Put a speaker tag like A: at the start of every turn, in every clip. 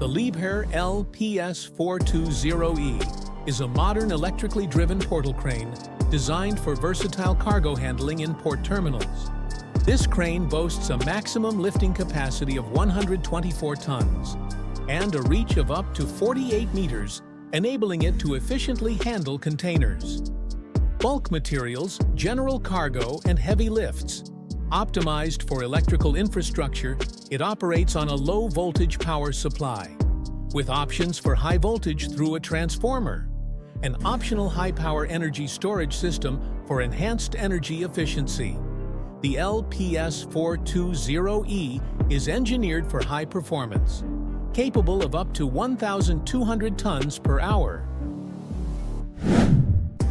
A: The Liebherr LPS420E is a modern electrically driven portal crane designed for versatile cargo handling in port terminals. This crane boasts a maximum lifting capacity of 124 tons and a reach of up to 48 meters, enabling it to efficiently handle containers, bulk materials, general cargo, and heavy lifts. Optimized for electrical infrastructure, it operates on a low-voltage power supply, with options for high voltage through a transformer, an optional high-power energy storage system for enhanced energy efficiency. The LPS420E is engineered for high performance, capable of up to 1,200 tons per hour.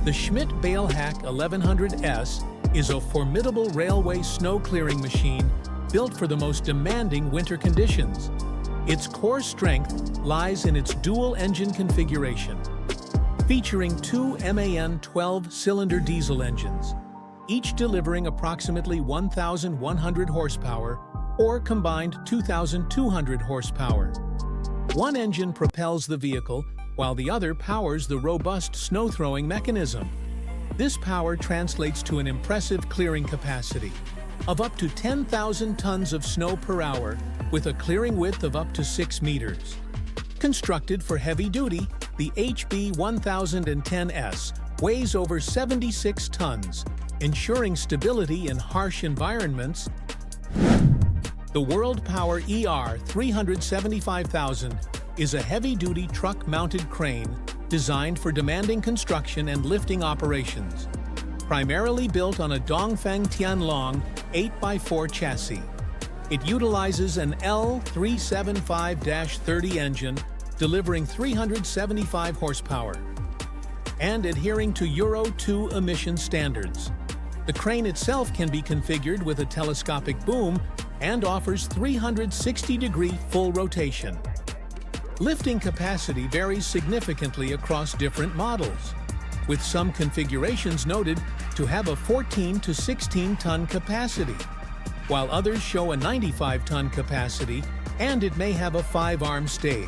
A: The Schmidt Bailhack 1100S is a formidable railway snow-clearing machine built for the most demanding winter conditions. Its core strength lies in its dual-engine configuration, featuring two MAN 12-cylinder diesel engines, each delivering approximately 1,100 horsepower or combined 2,200 horsepower. One engine propels the vehicle, while the other powers the robust snow-throwing mechanism. This power translates to an impressive clearing capacity of up to 10,000 tons of snow per hour, with a clearing width of up to 6 meters. Constructed for heavy duty, the HB 1010S weighs over 76 tons, ensuring stability in harsh environments. The World Power ER 375,000 is a heavy-duty truck-mounted crane designed for demanding construction and lifting operations. Primarily built on a Dongfeng Tianlong 8x4 chassis, it utilizes an L375-30 engine, delivering 375 horsepower and adhering to Euro 2 emission standards. The crane itself can be configured with a telescopic boom and offers 360-degree full rotation. Lifting capacity varies significantly across different models, with some configurations noted to have a 14 to 16-ton capacity, while others show a 95-ton capacity, and it may have a 5-arm stage.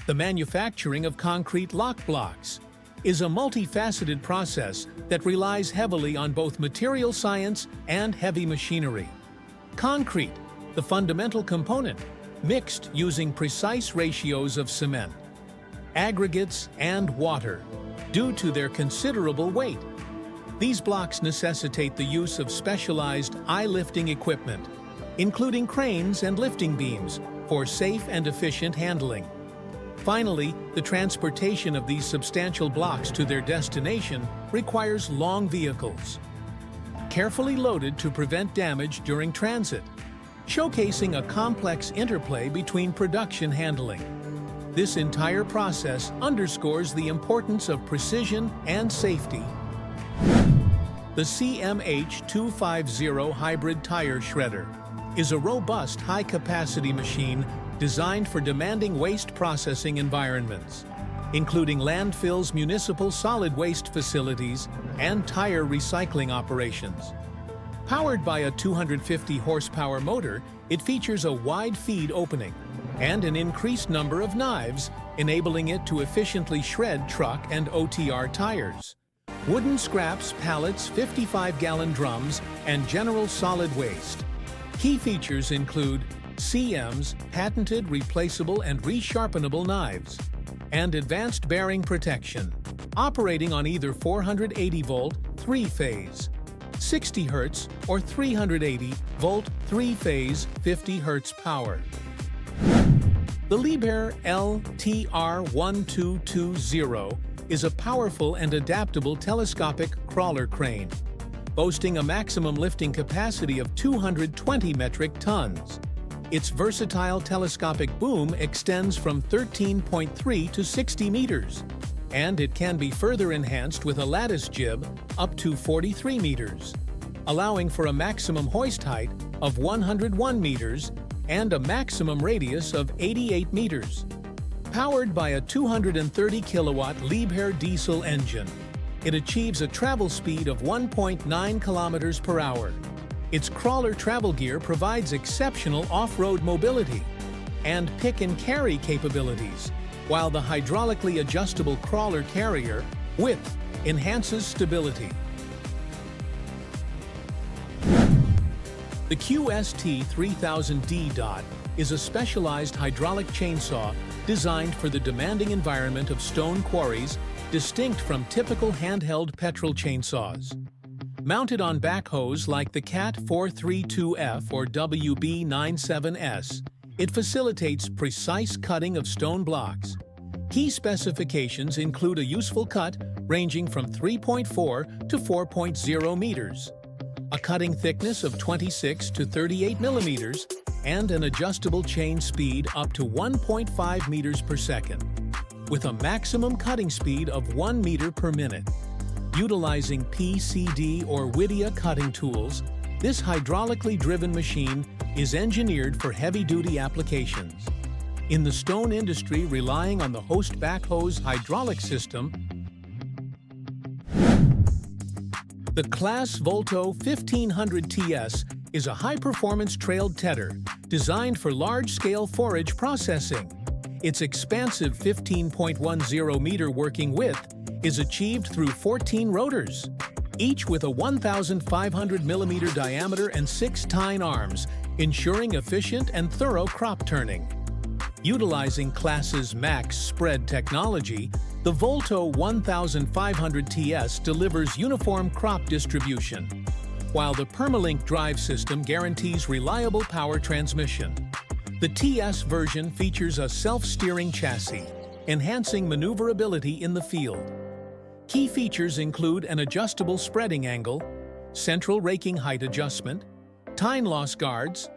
A: The manufacturing of concrete lock blocks is a multifaceted process that relies heavily on both material science and heavy machinery. Concrete, the fundamental component, mixed using precise ratios of cement, aggregates, and water, due to their considerable weight. These blocks necessitate the use of specialized eye-lifting equipment, including cranes and lifting beams, for safe and efficient handling. Finally, the transportation of these substantial blocks to their destination requires long vehicles, carefully loaded to prevent damage during transit, showcasing a complex interplay between production handling. This entire process underscores the importance of precision and safety. The CMH250 hybrid tire shredder is a robust, high-capacity machine designed for demanding waste processing environments, including landfills, municipal solid waste facilities, and tire recycling operations. Powered by a 250 horsepower motor, it features a wide feed opening and an increased number of knives, enabling it to efficiently shred truck and OTR tires, wooden scraps, pallets, 55-gallon drums, and general solid waste. Key features include CM's patented replaceable and resharpenable knives, and advanced bearing protection, operating on either 480-volt 3-phase, 60 Hz, or 380-volt 3-phase 50 Hz power. The Liebherr LTR1220 is a powerful and adaptable telescopic crawler crane, boasting a maximum lifting capacity of 220 metric tons. Its versatile telescopic boom extends from 13.3 to 60 meters, and it can be further enhanced with a lattice jib up to 43 meters, allowing for a maximum hoist height of 101 meters and a maximum radius of 88 meters. Powered by a 230-kilowatt Liebherr diesel engine, it achieves a travel speed of 1.9 kilometers per hour, Its crawler travel gear provides exceptional off-road mobility and pick-and-carry capabilities, while the hydraulically adjustable crawler carrier width enhances stability. The QST3000D is a specialized hydraulic chainsaw designed for the demanding environment of stone quarries, distinct from typical handheld petrol chainsaws. Mounted on backhoes like the CAT 432F or WB97S, it facilitates precise cutting of stone blocks. Key specifications include a useful cut ranging from 3.4 to 4.0 meters, a cutting thickness of 26 to 38 millimeters, and an adjustable chain speed up to 1.5 meters per second, with a maximum cutting speed of 1 meter per minute. Utilizing PCD or Whittier cutting tools, this hydraulically driven machine is engineered for heavy-duty applications. In the stone industry relying on the host backhoe's hydraulic system, the CLAAS Volto 1500 TS is a high-performance trailed tedder designed for large-scale forage processing. Its expansive 15.10-meter working width is achieved through 14 rotors, each with a 1,500-millimeter diameter and 6 tine arms, ensuring efficient and thorough crop turning. Utilizing CLAAS's max spread technology, the Volto 1500 TS delivers uniform crop distribution, while the Permalink drive system guarantees reliable power transmission. The TS version features a self-steering chassis, enhancing maneuverability in the field. Key features include an adjustable spreading angle, central raking height adjustment, tine loss guards,